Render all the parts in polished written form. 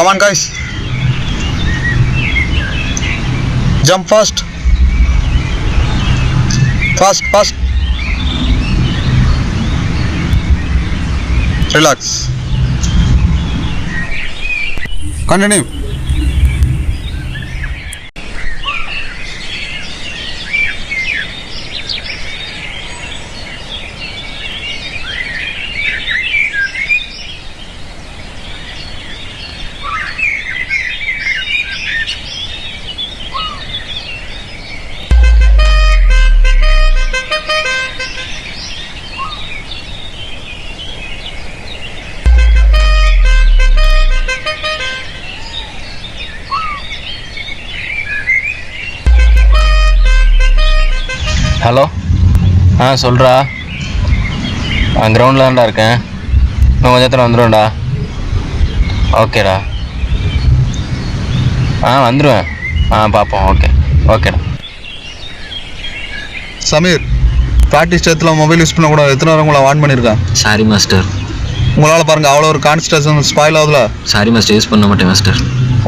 Come on, guys. Jump fast. Fast, fast. Relax. Continue. Hello சொல்கிறா. கிரவுண்டில் தான்டா இருக்கேன். இன்னும் கொஞ்சம் நேரத்தில் வந்துடுவேன்டா. ஓகேடா. வந்துடுவேன். பார்ப்போம். ஓகேடா. சமீர், ப்ராக்டிஸ் டயத்தில் மொபைல் யூஸ் பண்ணக்கூடாது. எத்தனை நேரம் உங்களை வார்ன் பண்ணியிருக்கேன்? Sorry master. உங்களால் பாருங்கள் அவ்வளோ ஒரு கான்சன்ட்ரேஷன் ஸ்பாயில் ஆகுதுல. சாரி மாஸ்டர், யூஸ் பண்ண மாட்டேன் மாஸ்டர்.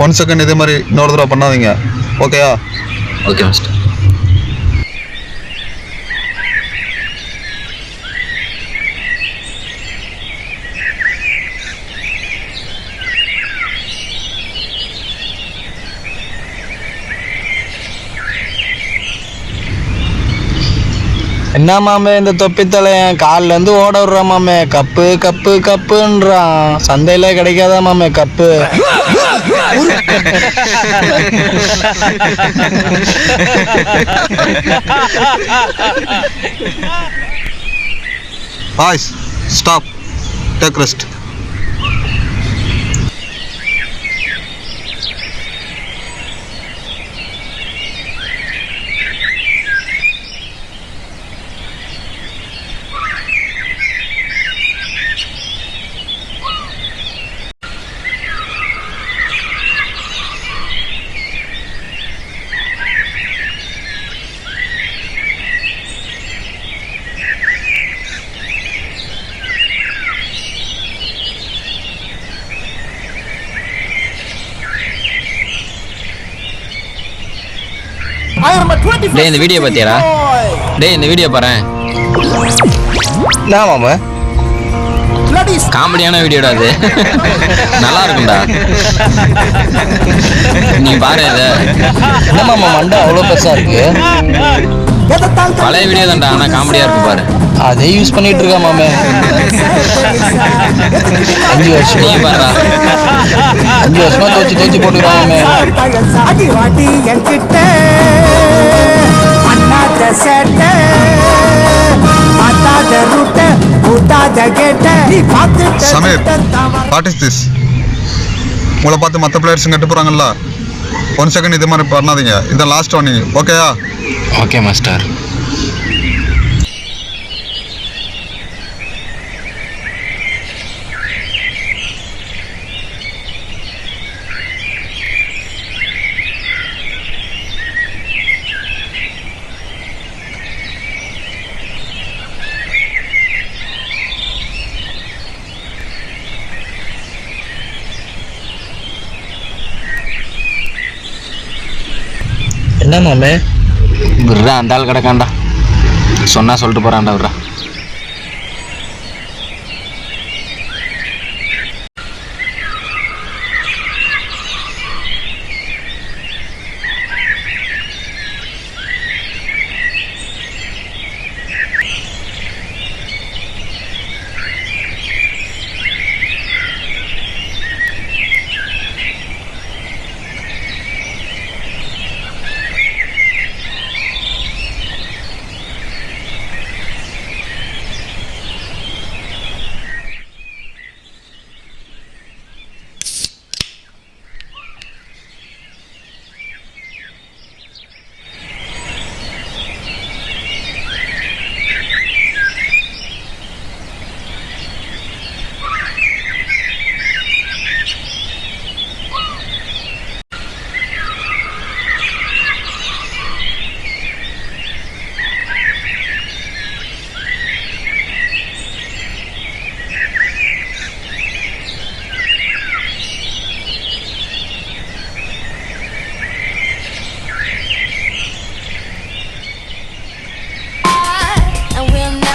1 செகண்ட் இதே மாதிரி இன்னொரு தடவை பண்ணாதீங்க. ஓகேயா? Okay master. என்ன மாமே இந்த தொப்பித்தலையன் காலிலேருந்து ஓட விடுறான் மாமே. கப்பு கப்பு கப்புன்றான். சந்தையில கிடைக்காதா மாமே cup? Boys, stop. Take rest. டேய் இந்த வீடியோ பார்த்தியாடா? டேய் இந்த வீடியோ பாரு. என்ன மாமா? காமெடியான வீடியோடா அது. நல்லா இருக்கும்டா. நீ பாரு இதை. என்ன மாமா மண்டை அவ்வளோ பெருசாக இருக்கு? பழைய வீடியோ தான்டா, ஆனால் காமெடியாக இருக்கும் பாரு. அதே யூஸ் பண்ணிட்டு இருக்கா மாமே. 5 வருஷம் நீ பாருடா. 5 வருஷமா தோச்சி போட்டுக்கிறான் மாமே. Sameer, what is this? உங்களை பார்த்து மற்ற பிளேயர்ஸும் கட்டு போகிறாங்கல்ல. 1 செகண்ட் இது மாதிரி பண்ணாதீங்க. இதான் லாஸ்ட் வார்னிங். ஓகேயா? Okay master. என்ன மாமே? விட்றா, அந்த ஆள் கிடக்காண்டா. சொன்னா சொல்லிட்டு போறான்டா. விட்றா.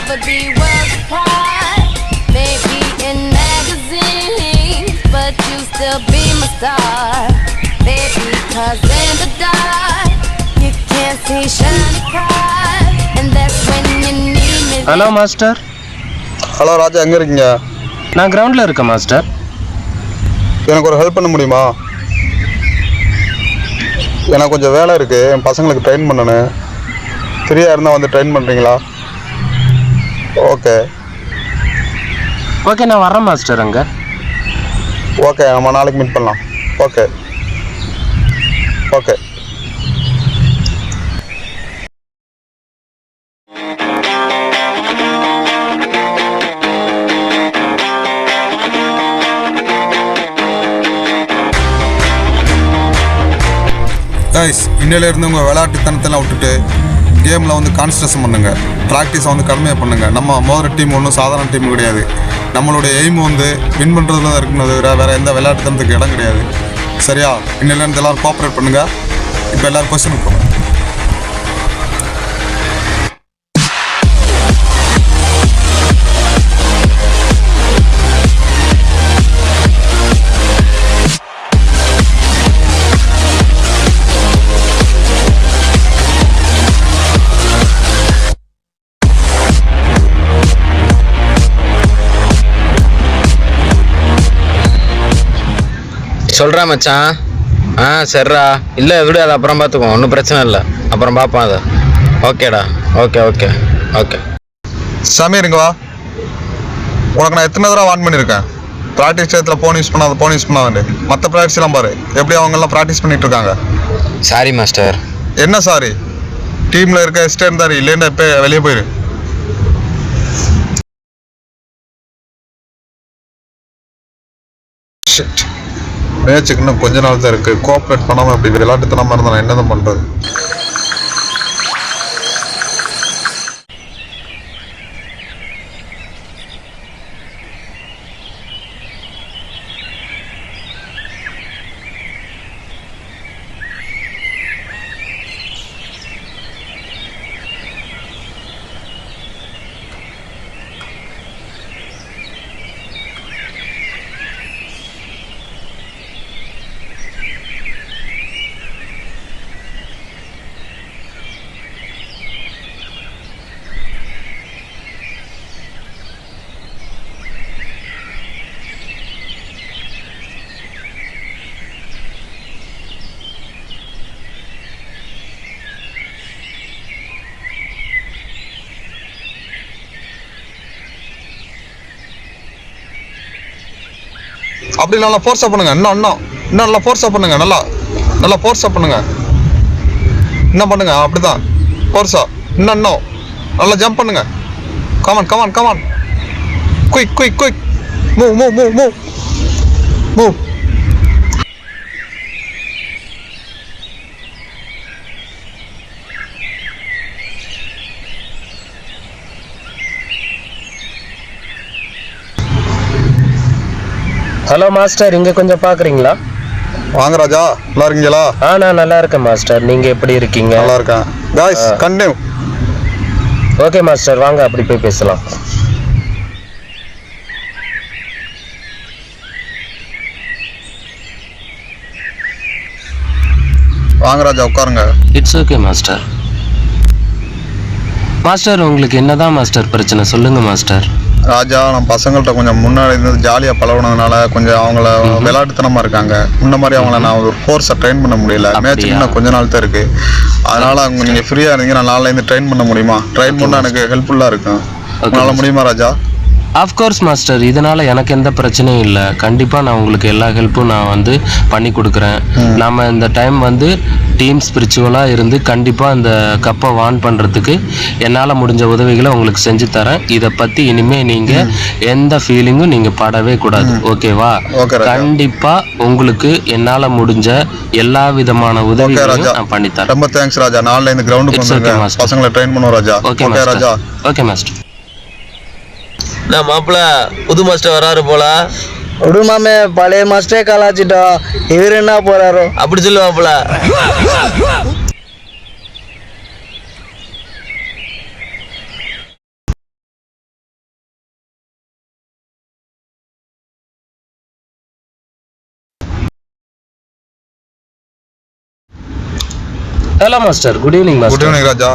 never be worlds apart. Maybe in magazines, but you still be my star. Baby, 'cause in the dark, you can't see shiny cars, and that's when you need me. Hello master, hello Raja, எங்கே இருக்கீங்க? நான் கிரவுண்டில் இருக்கேன் master. எனக்கு ஒரு help பண்ண முடியுமா? எனக்கு கொஞ்சம் வேலை இருக்குது, என் பசங்களுக்கு ட்ரெயின் பண்ணணும். ஃப்ரீயாக இருந்தால் வந்து ட்ரெயின் பண்ணுறீங்களா? ஓகே ஓகே, நான் வரேன் மாஸ்டர். அங்கே ஓகே, நம்ம நாளைக்கு மீட் பண்ணலாம். Okay okay. கைஸ், இன்னிலேருந்து உங்கள் விளையாட்டுத்தனத்தெல்லாம் விட்டுட்டு கேமில் வந்து கான்சன்ட்ரேஷன் பண்ணுங்கள். ப்ராக்டிஸை வந்து கடுமையாக பண்ணுங்கள். நம்ம மோதிர டீம் ஒன்றும் சாதாரண டீம் கிடையாது. நம்மளுடைய எய்ம் வந்து வின் பண்ணுறதுல தான் இருக்குன்னு தவிர வேறு எந்த விளையாட்டுத்தனத்துக்கு இடம் கிடையாது. சரியா? இன்னிலேருந்து எல்லோரும் கோஆப்ரேட் பண்ணுங்கள். இப்போ எல்லோரும் கொஸ்டின் போங்க. சொல்கிறா மச்சான். சரிடா. இல்லை விடு, அது அப்புறம் பார்த்துக்குவோம், ஒன்றும் பிரச்சனை இல்லை, அப்புறம் பார்ப்போம் அதை. ஓகேடா. Okay okay okay. சமீர், இங்கே வா. உனக்கு நான் எத்தனை தடவை வார்ன் பண்ணியிருக்கேன், ப்ராக்டிஸ் டயத்தில் ஃபோன் யூஸ் பண்ணாது. மற்ற ப்ராக்டிஸ்லாம் பாரு, எப்படி அவங்கெல்லாம் ப்ராக்டிஸ் பண்ணிட்டு இருக்காங்க. Sorry master. என்ன சாரி? டீமில் இருக்க எஸ்டே இருந்தாரு, இல்லைன்னா இப்போ வெளியே போயிரு. மேட்சுக்கு இன்னும் கொஞ்ச நாள் தான் இருக்குது. கோஆப்ரேட் பண்ணாமல் அப்படி விளையாட்டுத்தனமாக இருந்தால் நான் என்ன தான் பண்ணுறது? அப்படி நல்லா ஃபோர்ஸாக பண்ணுங்க. இன்னும் நல்லா ஃபோர்ஸாக பண்ணுங்க. நல்லா ஃபோர்ஸாக பண்ணுங்க. என்ன பண்ணுங்க, அப்படிதான் ஃபோர்ஸா. இன்னும் நல்லா ஜம்ப் பண்ணுங்க. Come on. Quick. Move. Hello master, இங்கே கொஞ்சம் பார்க்குறீங்களா? வாங்க ராஜா, நல்லா இருக்கீங்களா? நான் நல்லா இருக்கேன் மாஸ்டர். நீங்கள் எப்படி இருக்கீங்க? நல்லா இருக்கேன். Guys, continue. ஓகே மாஸ்டர், வாங்க அப்படி போய் பேசலாம். வாங்க ராஜா, உட்காருங்க. It's okay master. மாஸ்டர், உங்களுக்கு என்னதான் மாஸ்டர் பிரச்சனை, சொல்லுங்க மாஸ்டர். ராஜா, நம்ம பசங்கள்கிட்ட கொஞ்சம் முன்னாடி இருந்து ஜாலியாக பழகுனதுனால கொஞ்சம் அவங்கள விளையாட்டுத்தனமாக இருக்காங்க. முன்ன மாதிரி அவங்கள நான் ஒரு ஃபோர்ஸை ட்ரெயின் பண்ண முடியல. மேட்ச் இன்னும் கொஞ்ச நாள் தான் இருக்குது. அதனால் அவங்க நீங்கள் ஃப்ரீயாக இருந்தீங்கன்னா நாளைலேருந்து ட்ரெயின் பண்ண முடியுமா? ட்ரெயின் பண்ணால் எனக்கு ஹெல்ப்ஃபுல்லாக இருக்கும். உங்களால் முடியுமா ராஜா? ஆஃப்கோர்ஸ் மாஸ்டர், இதனால் எனக்கு எந்த பிரச்சனையும் இல்லை. கண்டிப்பாக நான் உங்களுக்கு எல்லா ஹெல்ப்பும் நான் வந்து பண்ணி கொடுக்குறேன். நம்ம இந்த டைம் வந்து டீம் ஸ்பிரிச்சுவலாக இருந்து கண்டிப்பாக இந்த கப்பை வான் பண்ணுறதுக்கு என்னால் முடிஞ்ச உதவிகளை உங்களுக்கு செஞ்சு தரேன். இதை பற்றி இனிமேல் நீங்கள் எந்த ஃபீலிங்கும் நீங்கள் படவே கூடாது. ஓகேவா? கண்டிப்பாக உங்களுக்கு என்னால் முடிஞ்ச எல்லா விதமான உதவிகளையும் நான் பண்ணித்தரேன். ரொம்ப தேங்க்ஸ் ராஜா. நாளில் இந்த கிரவுண்டுக்கு வந்து பசங்களை ட்ரெயின் பண்ணுவோம் Raja. Okay Raja. Okay master. நான் மாப்பிள்ள புது மாஸ்டர் வராரு போல. விடு மாமே, பழைய மாஸ்டரே கலாச்சிட்டோம். இவர் என்ன போறாரோ அப்படி சொல்லு மாப்பிள்ள. Hello master, good evening good master. Evening Raja.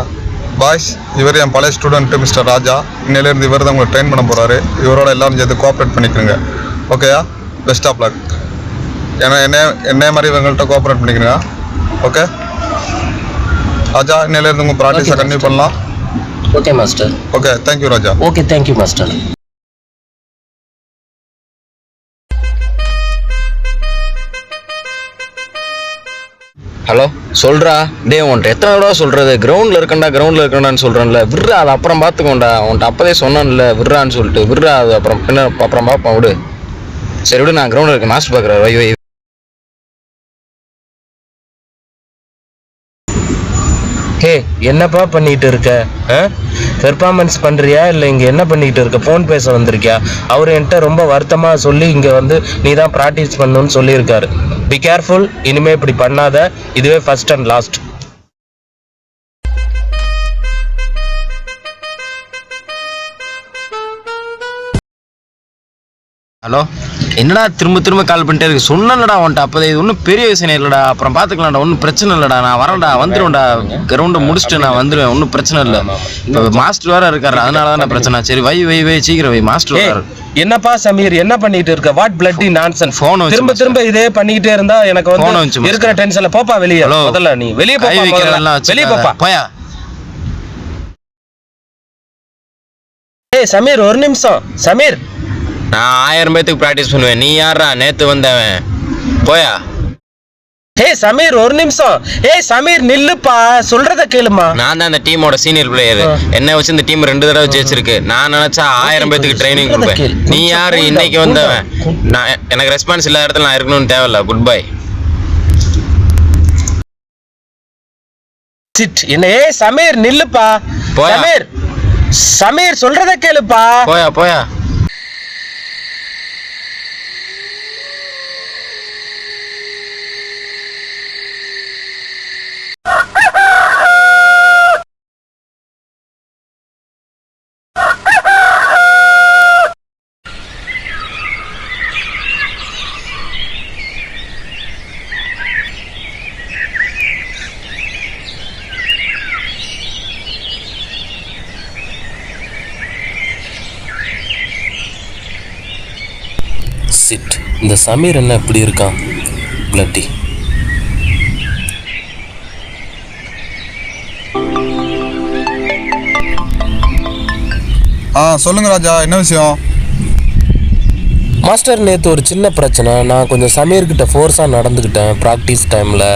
Boys, இவர் என் பழைய ஸ்டூடெண்ட் மிஸ்டர் ராஜா. இன்னிலேருந்து இவர் தான் உங்களை ட்ரெயின் பண்ண போகிறாரு. இவரோட எல்லாரும் சேர்த்து கோஆப்ரேட் பண்ணிக்கிறங்க. ஓகேயா? Best of luck. ஏன்னா என்ன மாதிரி இவங்கள்ட்ட கோஆப்ரேட் பண்ணிக்கிறங்க. ஓகே ராஜா, இன்னிலேருந்து உங்கள் ப்ராக்டிஸை கண்டினியூ பண்ணலாம். Okay master. Okay, thank you Raja. Okay, thank you master. Hello, சொல்கிறா. டே, உன்ட்ட எத்தனை தடவை சொல்கிறது? கிரவுண்டில் இருக்கண்டான்னு சொல்கிறேன்ல. விட்றா, அது அப்புறம் பார்த்துக்கோண்டா. உன்ட்ட அப்போதே சொன்னான்ல விட்றான்னு சொல்லிட்டு. விட்றா, அது அப்புறம் பார்ப்போம் விடு. சரி விடு, நான் கிரவுண்டில் இருக்கேன். மாஸ்டர் பார்க்குறாரு. வை. ஹே, என்னப்பா பண்ணிட்டு இருக்க? பெர்ஃபார்மன்ஸ் பண்ணுறியா இல்லை இங்கே என்ன பண்ணிக்கிட்டு இருக்க? ஃபோன் பேச வந்திருக்கியா? அவர் என்கிட்ட ரொம்ப வருத்தமாக சொல்லி இங்கே வந்து நீ தான் ப்ராக்டிஸ் பண்ணணும்னு சொல்லியிருக்காரு. பி கேர்ஃபுல், இனிமேல் இப்படி பண்ணாத. இதுவே ஃபர்ஸ்ட் அண்ட் லாஸ்ட். ஹலோ, என்னடா திரும்ப கால் பண்ணிட்டே இருக்கு? சொன்னலடா உன்ட்ட அப்போதே. இது ஒன்றும் பெரிய விஷயம் இல்லைடா, அப்புறம் பார்த்துக்கலாம்டா. ஒன்றும் பிரச்சனை இல்லைடா. நான் வரேன்டா, வந்துடுவேன்டா. கிரவுண்டை முடிச்சுட்டு நான் வந்துடுவேன். ஒன்றும் பிரச்சனை இல்லை. இப்போ மாஸ்டர் வேறு இருக்காரு, அதனால தான் பிரச்சனை. சரி வை சீக்கிரம் வை. மாஸ்டர் வராரு. என்னப்பா சமீர், என்ன பண்ணிட்டு இருக்க? What bloody nonsense. ஃபோன் திரும்ப இதே பண்ணிக்கிட்டே இருந்தா எனக்கு வந்து இருக்கிற டென்ஷன்ல போப்பா வெளியே. முதல்ல நீ வெளியே போப்பா. போயா. ஏய் சமீர், ஒரு நிமிஷம். சமீர், நான் 1000 பேத்துக்கு ப்ராக்டிஸ் பண்ணுவேன். நீ யாரா நேத்து வந்தவன்? போயா. ஹே சமீர், ஒரு நிமிஷம். ஏய் சமீர், நில்லுப்பா, சொல்றத கேளுமா. நான் தான் இந்த டீமோட சீனியர் பிளேயர். என்ன வச்சு இந்த டீம் 2 தடவை ஜெயிச்சிருக்கு. நான் நினைச்சா 1000 பேத்துக்கு ட்ரைனிங் கொடுப்பேன். நீ யாரு இன்னைக்கு வந்தவன்? நான் எனக்கு ரெஸ்பான்ஸ் இல்லாத இடத்துல நான் இருக்கணும்னு தேவையில்ல. Good bye. என்ன? ஏய் சமீர், நில்லுப்பா. சமீர் சொல்றத கேளுப்பா. போயா. சிட், இந்த சமீர் என்ன இப்படி இருக்கான்? பிளட்டி. சொல்லுங்க ராஜா, என்ன விஷயம்? மாஸ்டர், நேற்று ஒரு சின்ன பிரச்சனை. நான் கொஞ்சம் சமீர்கிட்ட ஃபோர்ஸாக நடந்துக்கிட்டேன் ப்ராக்டிஸ் டைமில்.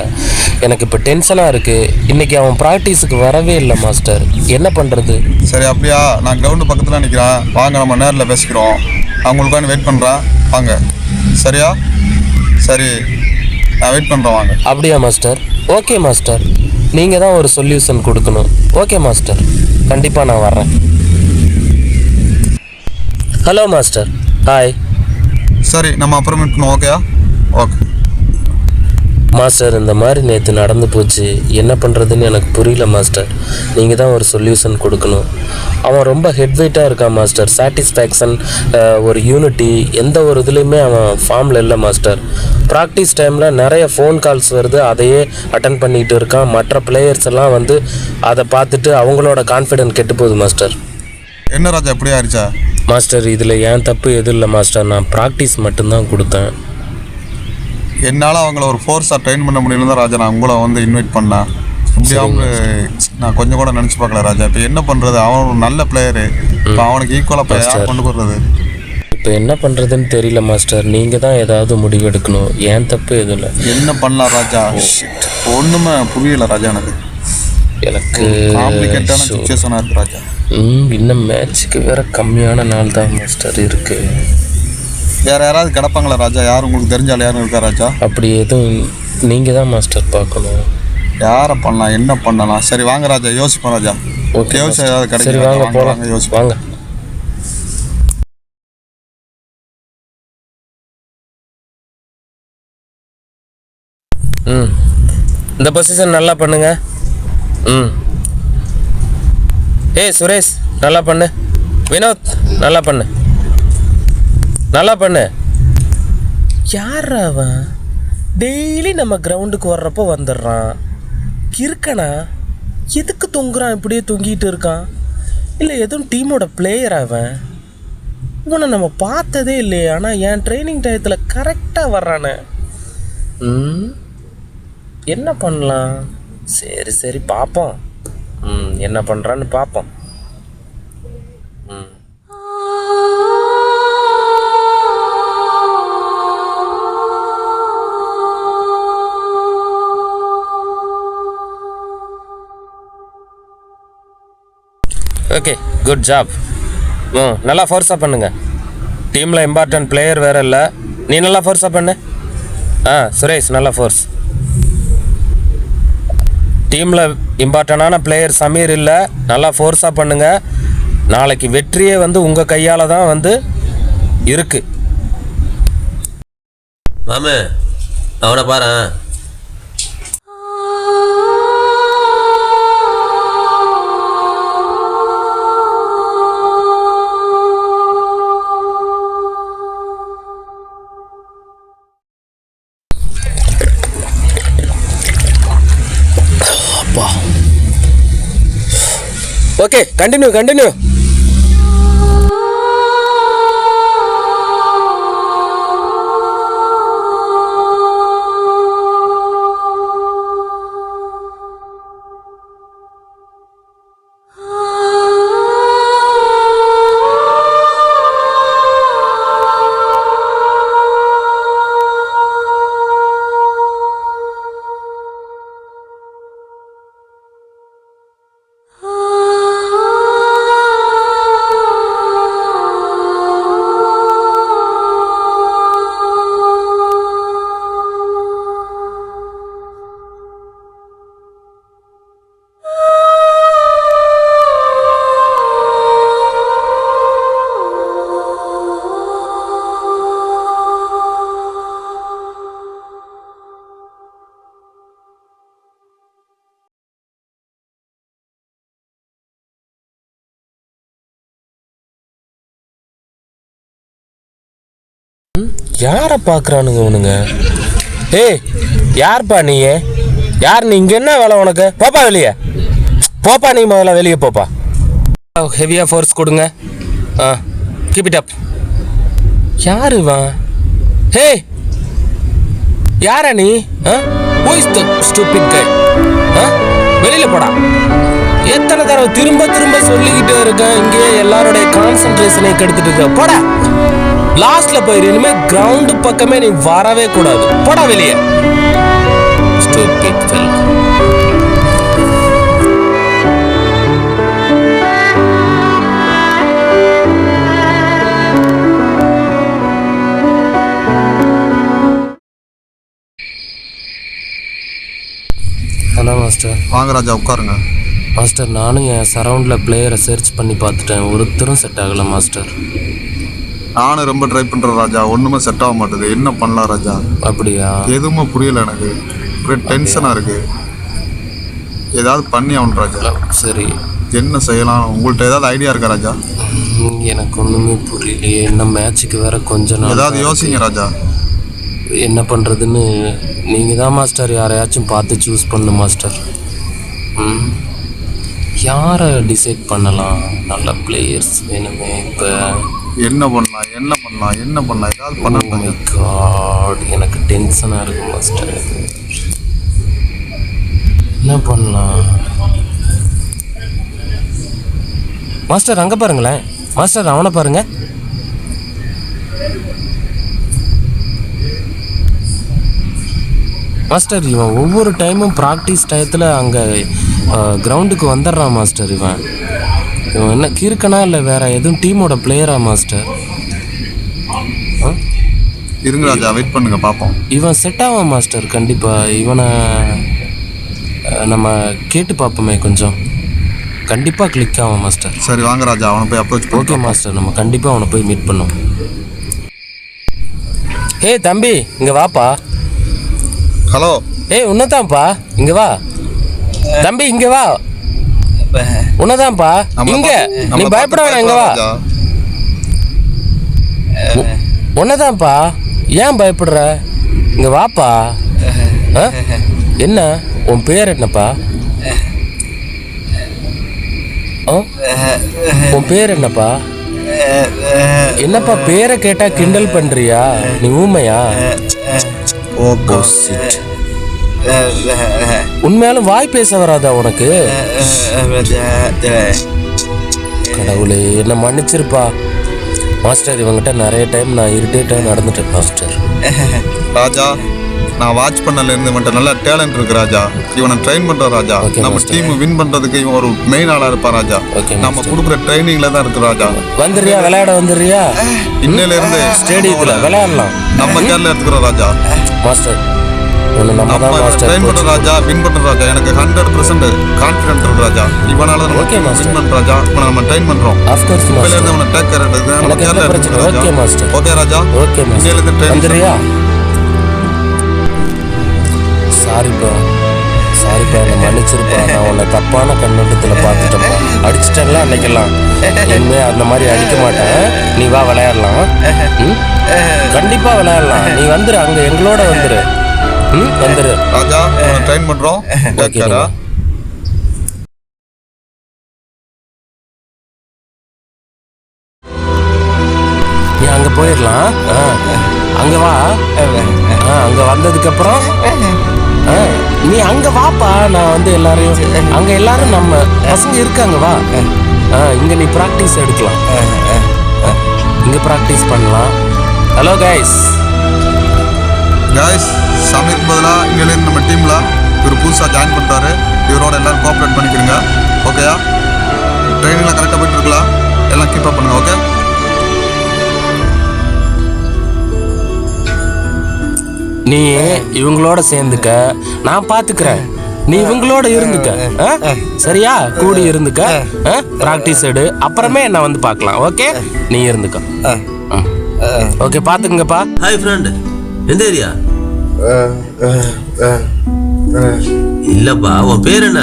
எனக்கு இப்போ டென்ஷனாக இருக்குது. இன்றைக்கி அவன் ப்ராக்டிஸுக்கு வரவே இல்லை மாஸ்டர். என்ன பண்ணுறது? சரி அப்படியா, நான் கிரவுண்டு பக்கத்தில் நிற்கிறேன். வாங்க, நம்ம நேரில் பேசிக்கிறோம். அவங்களுக்கான வெயிட் பண்ணுறேன். வாங்க. சரியா? சரி, நான் வெயிட் பண்ணுறேன். வாங்க. அப்படியா மாஸ்டர்? ஓகே மாஸ்டர், நீங்கள் தான் ஒரு சொல்யூஷன் கொடுக்கணும். ஓகே மாஸ்டர், கண்டிப்பாக நான் வர்றேன். Hello master. ஹாய். சரி, நம்ம அப்புறம் மீட் பண்ணுவோம். ஓகேயா? ஓகே மாஸ்டர், இந்த மாதிரி நேற்று நடந்து போச்சு. என்ன பண்ணுறதுன்னு எனக்கு புரியல மாஸ்டர். நீங்கள் தான் ஒரு சொல்யூஷன் கொடுக்கணும். அவன் ரொம்ப ஹெட் வெயிட்டாக இருக்கான் மாஸ்டர். சாட்டிஸ்ஃபேக்ஷன், ஒரு யூனிட்டி, எந்த ஒரு இதுலேயுமே அவன் ஃபார்மில் இல்லை மாஸ்டர். ப்ராக்டிஸ் டைமில் நிறைய ஃபோன் கால்ஸ் வருது, அதையே அட்டன் பண்ணிக்கிட்டு இருக்கான். மற்ற பிளேயர்ஸ் எல்லாம் வந்து அதை பார்த்துட்டு அவங்களோட கான்ஃபிடென்ட் கெட்டு போகுது மாஸ்டர். என்ன ராஜா எப்படி ஆயிடுச்சா? மாஸ்டர், இதில் ஏன் தப்பு எதுவும் இல்லை மாஸ்டர். நான் ப்ராக்டிஸ் மட்டும்தான் கொடுத்தேன். என்னால் அவங்கள ஒரு ஃபோர்ஸாக ட்ரெயின் பண்ண முடியல தான் ராஜா நான் உங்களை வந்து இன்வைட் பண்ணேன். இப்படி அவங்க நான் கொஞ்சம் கூட நினச்சி பார்க்கல ராஜா. இப்போ என்ன பண்ணுறது? அவன் ஒரு நல்ல பிளேயரு. இப்போ அவனுக்கு ஈக்குவலாக யார் கொண்டு போடுறது? இப்போ என்ன பண்ணுறதுன்னு தெரியல மாஸ்டர். நீங்கள் தான் ஏதாவது முடிவு எடுக்கணும். ஏன் தப்பு எதுவும் இல்லை. என்ன பண்ணலாம் ராஜா? ஒன்றுமே புரியல ராஜா. எனக்கு காம்ப்ளிகேட்டான சிச்சுவேஷனாக இருக்குது ராஜா. இன்னும் மேட்ச்சுக்கு வேறு கம்மியான நாள் தான் மாஸ்டர் இருக்குது. வேறு யாராவது கிடப்பாங்களா ராஜா? யார் உங்களுக்கு தெரிஞ்சால் யாரும் இருக்கா ராஜா? அப்படி எதுவும் நீங்கள் தான் மாஸ்டர் பார்க்கணும். யாரை பண்ணலாம், என்ன பண்ணலாம்? சரி வாங்க ராஜா, யோசிப்போம் ராஜா. ஓகே, யோசிச்சு ஏதாவது கிடைக்கும். சரி வாங்க போகலாம். யோசிப்பாங்க. இந்த பொசிஷன் நல்லா பண்ணுங்க. ஏய் சுரேஷ், நல்லா பண்ணு. வினோத், நல்லா பண்ணு. யார் அவன்? டெய்லி நம்ம கிரவுண்டுக்கு வர்றப்போ வந்துடுறான். கிறுக்கனா? எதுக்கு தொங்குறான் இப்படியே தொங்கிட்டு இருக்கான்? இல்லை எதுவும் டீமோட பிளேயரா அவன்? இவனை நம்ம பார்த்ததே இல்லையே, ஆனால் என் ட்ரைனிங் டயத்தில் கரெக்டாக வர்றானே. என்ன பண்ணலாம்? சரி சரி பார்ப்போம். என்ன பண்ணுறான்னு பார்ப்போம். Okay, good job. நல்லா ஃபோர்ஸாக பண்ணுங்க. டீமில் இம்பார்ட்டன்ட் பிளேயர் வேறு இல்லை, நீ நல்லா ஃபோர்ஸாக பண்ணு. சுரேஷ் நல்லா ஃபோர்ஸ். டீமில் இம்பார்ட்டண்டான பிளேயர் சமீர் இல்லை, நல்லா ஃபோர்ஸாக பண்ணுங்க. நாளைக்கு வெற்றியே வந்து உங்கள் கையால் தான் வந்து இருக்கு. மாமே அவனை பாரு. Okay, continue. யாரை பார்க்குறானுங்க இவனுங்க? ஏய், யார்ப்பா நீ? யார் நீ? இங்கே என்ன வேலை உனக்கு? போப்பா வெளியே, போப்பா. நீ முதல்ல வெளியே போப்பா. ஹெவியாக ஃபோர்ஸ் கொடுங்க. Keep it up. யார் இவன்? ஹே, யாரா நீ? ஹூ இஸ் தி ஸ்டூபிட் கை? வெளியில் போடா. எத்தனை தடவை திரும்ப சொல்லிக்கிட்டே இருக்கேன். இங்கே எல்லாரோடைய கான்சன்ட்ரேஷனை கெடுத்துட்டு இருக்க. போடா, லாஸ்ட்ல போயிரு. இனிமே கிரவுண்டு பக்கமே நீ வரவே கூடாது. போடா வெளியே. Stupid fellow. Hello master. வாங்க ராஜா, உட்காருங்க. மாஸ்டர், நானும் என் சரௌண்டில் பிளேயரை சர்ச் பண்ணி பார்த்துட்டேன், ஒருத்தரும் செட் ஆகலை மாஸ்டர். நானும் ரொம்ப ட்ரை பண்ணுறேன் ராஜா, ஒன்றுமே செட் ஆக மாட்டேது. என்ன பண்ணலாம் ராஜா? அப்படியா? எதுவுமே புரியல எனக்கு. ஒரே டென்ஷனாக இருக்குது. ஏதாவது பண்ணி ஆகணும் ராஜா. சரி, என்ன செய்யலாம்? உங்கள்கிட்ட ஏதாவது ஐடியா இருக்கா ராஜா? எனக்கு ஒன்றுமே புரியலையே. என்ன மேட்சுக்கு வேற கொஞ்ச நாள். ஏதாவது யோசிங்க ராஜா. என்ன பண்ணுறதுன்னு நீங்கள் தான் மாஸ்டர் யாரையாச்சும் பார்த்து சூஸ் பண்ணு மாஸ்டர். யாரை டிசைட் பண்ணலாம்? நல்ல பிளேயர்ஸ் வேணுமே. இப்போ என்ன பண்ணலாம் ஏதாவது பண்ண. காட், எனக்கு டென்ஷனாக இருக்கு மாஸ்டர். என்ன பண்ணலாம் மாஸ்டர்? அங்கே பாருங்களேன் மாஸ்டர், அவனை பாருங்க. மாஸ்டர், இவன் ஒவ்வொரு டைமும் ப்ராக்டிஸ் டயத்தில் அங்கே கிரவுண்டுக்கு வந்துடுறான் மாஸ்டர். இவன் என்ன கிறுக்கனா இல்லை வேற எதுவும் டீமோட பிளேயரா மாஸ்டர்? இருங்க ராஜா, வெயிட் பண்ணுங்க பார்ப்போம். இவன் செட் ஆவான் மாஸ்டர் கண்டிப்பாக. இவனை நம்ம கேட்டு பார்ப்போமே கொஞ்சம். கண்டிப்பாக கிளிக் ஆகும் மாஸ்டர். சரி வாங்க ராஜா, அவனை போய் அப்ரோச். ஓகே மாஸ்டர், நம்ம கண்டிப்பாக அவனை போய் மீட் பண்ணோம். ஹே தம்பி, இங்கே வாப்பா. ஹலோ. ஏய், உன்னதான்ப்பா, இங்கே வா தம்பி, இங்கே வா. உன்னதான்ப்பா, இங்க. நீ பயப்பட வேணாம், இங்கே வா. உன்னதான்ப்பா, ஏன் பயப்படுற? இங்கே வாப்பா. என்ன உன் பேர் என்னப்பா? உன் பேர் என்னப்பா? என்னப்பா பேரை கேட்டா கிண்டல் பண்றியா? நீ ஊமையா? உண்மையாலும் வாய் பேச வராதா உனக்கு? கடவுளே என்ன மன்னிச்சிருப்பா மாஸ்டர். இவங்கிட்ட நிறைய டைம் நான் இரிட்டேட்டாக நடந்துட்டேன் மாஸ்டர். ராஜா, நான் வாட்ச் பண்ணல இருந்து இவன்ட்ட நல்ல டேலண்ட் இருக்கு ராஜா. இவனை ட்ரெயின் பண்ற ராஜா. நம்ம டீம் வின் பண்றதுக்கு இவன் ஒரு மெயின் ஆளா இருப்பா ராஜா. நம்ம கொடுக்குற ட்ரைனிங்ல தான் இருக்கு ராஜா. வந்துடுறியா? விளையாட வந்துடுறியா? இன்னையில இருந்து ஸ்டேடியத்துல விளையாடலாம். நம்ம கேர்ல எடுத்துக்கிறோம் ராஜா. மாஸ்டர் நம்ம தான் மாஸ்டர் ட்ரெயின் பண்ற ராஜா, வின் பண்ற ராஜா. எனக்கு 100% கான்ஃபிடென்ட் இருக்கு ராஜா. இவனால நம்ம வின் பண்ற ராஜா. இவனை நம்ம ட்ரெயின் பண்றோம். ஆஃப் கோர்ஸ் இப்பல மாஸ்டர். இருந்து அவனை டேக் கேர் எடுத்து நம்ம கேர்ல எடுத்துக்கிறோம் Raja. Okay master. Okay Raja. Okay master. இன்னையில இருந்து ட்ரெயின் வந்துடுறியா? சாரிப்பா என்ன மன்னிச்சிருப்பா. நான் உன்னை தப்பான கண்ணோட்டத்தில் பார்த்துட்டேன்ப்பா. அடிச்சிட்டேன்ல அன்னைக்கெல்லாம். இனிமே அந்த மாதிரி அடிக்க மாட்டேன். நீ வா விளையாடலாம். கண்டிப்பா விளையாடலாம். நீ வந்துரு, அங்க எங்களோட வந்துரு. வந்துரு ராஜா. இவனை ட்ரெயின் பண்றோம். டேக் கேரா. நீ அங்க போயிடலாம். அங்க வா. அங்க வந்ததுக்கு அப்புறம் நீ அங்க வாப்பா. நான் வந்து எல்லாரையும் அங்க எல்லாரும் நம்ம பசங்க இருக்காங்க. வா. இங்க நீ பிராக்டிஸ் எடுக்கலாம். இங்க பிராக்டிஸ் பண்ணலாம். Hello guys. சமீருக்கு பதிலாக இங்கிலேருந்து நம்ம டீம்ல இவர் புதுசாக ஜாயின் பண்ணிட்டாரு. இவரோட எல்லாரும் கோஆப்ரேட் பண்ணிக்கிறீங்க. ஓகேயா? ட்ரைனிங்லாம் கரெக்டாக போயிட்டு இருக்கலாம். எல்லாம் கீப் அப் பண்ணுங்க. ஓகே? நீ இவங்களோட சேர்ந்துக்க, நான் பாத்துக்கிறேன். நீ இவங்களோட இருந்துக்க. சரியா? கூடி இருந்துக்க. பிராக்டிஸ் எடு. அப்புறமே என்ன வந்து பார்க்கலாம். ஓகே? நீ இருந்துக்க. ஓகே, பாத்துக்குங்கப்பா. ஹாய் ஃப்ரெண்ட், எந்த ஏரியா? இல்லப்பா, உன் பேர் என்ன?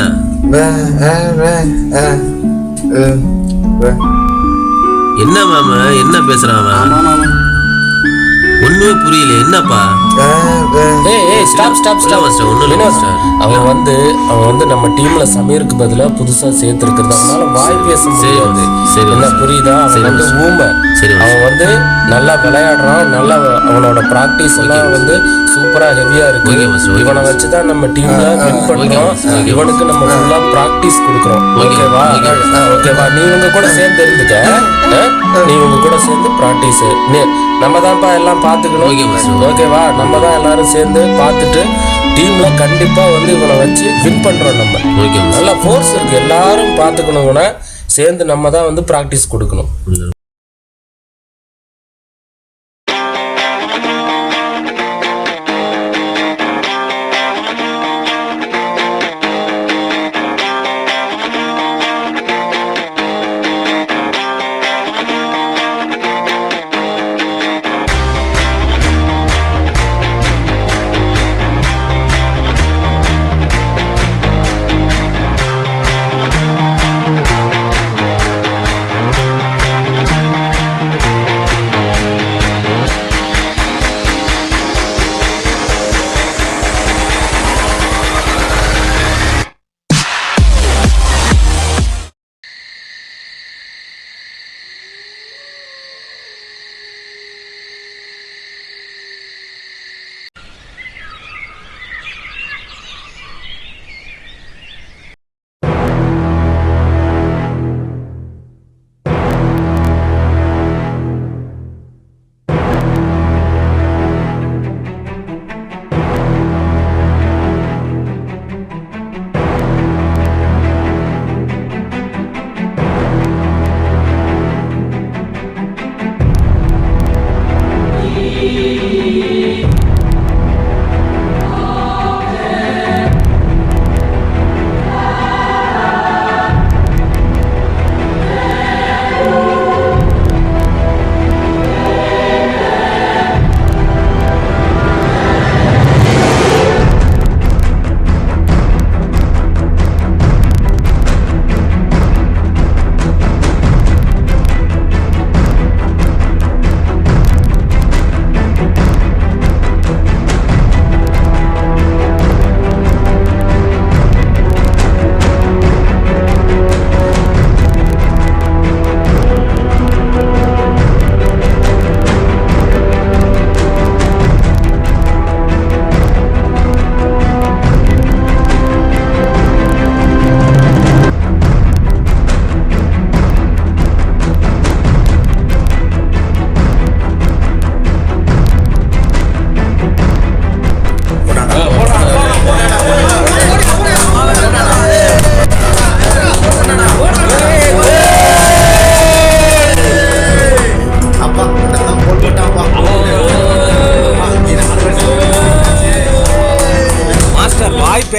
என்ன மாமா, என்ன பேசுறான்? ஒண்ணுமே புரியல. என்னப்பா? அவன் வந்து நம்ம டீம்ல சமீருக்கு பதிலா புதுசா சேர்த்திருக்கிறதுனால வாய் பேச முடியாது. என்ன புரியுதா? அவன் வந்து ஊமை. அவன் வந்து நல்லா விளையாடுறான். நல்லா அவனோட பிராக்டிஸ் எல்லாம் வந்து சூப்பரா ஹெவியா இருக்கு. இவனை வச்சுதான் நம்ம டீம்ல வின் பண்றோம். இவனுக்கு நம்ம ஃபுல்லா பிராக்டிஸ் கொடுக்குறோம். ஓகேவா? ஓகேவா? நீ இவங்க கூட சேர்ந்து இருந்துக்க. நீ இவங்க கூட சேர்ந்து பிராக்டிஸ். நம்ம தான்ப்பா எல்லாம் பார்த்துக்கணும். ஓகேவா? நம்ம தான் எல்லாரும் சேர்ந்து பார்த்துட்டு டீம்ல கண்டிப்பா வந்து இவனை வச்சு வின் பண்றோம். நம்ம நல்லா ஃபோர்ஸ் இருக்கு. எல்லாரும் பார்த்துக்கணும். இவனை சேர்ந்து நம்ம தான் வந்து பிராக்டிஸ் கொடுக்கணும்.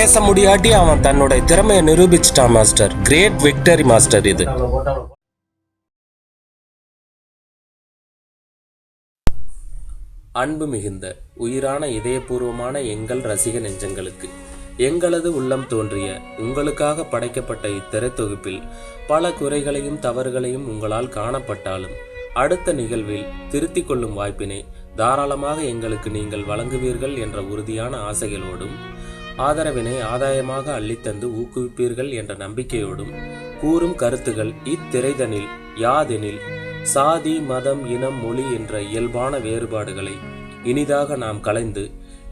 பேச முடியாட்டி அவன் தன்னோட திறமையை நிரூபிச்சிட்டான் மாஸ்டர். கிரேட் விக்டரி மாஸ்டர் இது. அன்பு மிகுந்த உயிரான இதயபூர்வமான எங்கள் ரசிக நெஞ்சங்களுக்கு எங்களது உள்ளம் தோன்றிய உங்களுக்காக படைக்கப்பட்ட இத்திரைத்தொகுப்பில் பல குறைகளையும் தவறுகளையும் உங்களால் காணப்பட்டாலும் அடுத்த நிகழ்வில் திருத்திக் கொள்ளும் வாய்ப்பினை தாராளமாக எங்களுக்கு நீங்கள் வழங்குவீர்கள் என்ற உறுதியான ஆசைகளோடும் ஆதரவினை ஆதாயமாக அள்ளித்தந்து ஊக்குவிப்பீர்கள் என்ற நம்பிக்கையோடும் கூறும் கருத்துகள் இத்திரைதனில் யாதெனில் சாதி மதம் இனம் மொழி என்ற இயல்பான வேறுபாடுகளை இனிதாக நாம் களைந்து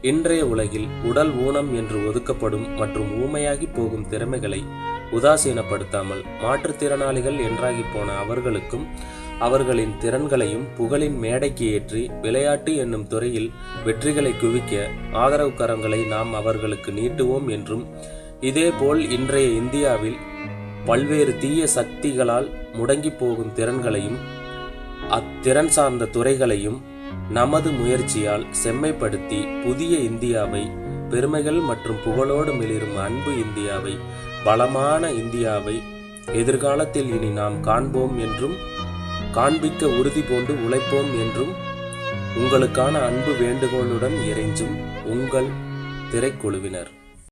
இன்றைய உலகில் உடல் ஊனம் என்று ஒதுக்கப்படும் மற்றும் ஊமையாகி போகும் திறமைகளை உதாசீனப்படுத்தாமல் மாற்றுத்திறனாளிகள் என்றாகி போன அவர்களுக்கும் அவர்களின் திறன்களையும் புகழின் மேடைக்கு ஏற்றி விளையாட்டு என்னும் துறையில் வெற்றிகளை குவிக்க ஆதரவு கரங்களை நாம் அவர்களுக்கு நீட்டுவோம் என்றும் இதேபோல் இன்றைய இந்தியாவில் பல்வேறு தீய சக்திகளால் முடங்கி போகும் திறன்களையும் அத்திறன் சார்ந்த துறைகளையும் நமது முயற்சியால் செம்மைப்படுத்தி புதிய இந்தியாவை பெருமைகள் மற்றும் புகழோடு மிளிரும் அன்பு இந்தியாவை பலமான இந்தியாவை எதிர்காலத்தில் இனி நாம் காண்போம் என்றும் காண்பிக்க உறுதி பூண்டு உழைப்போம் என்றும் உங்களுக்கான அன்பு வேண்டுகோளுடன் இறைஞ்சும் உங்கள் திரைக்குழுவினர்.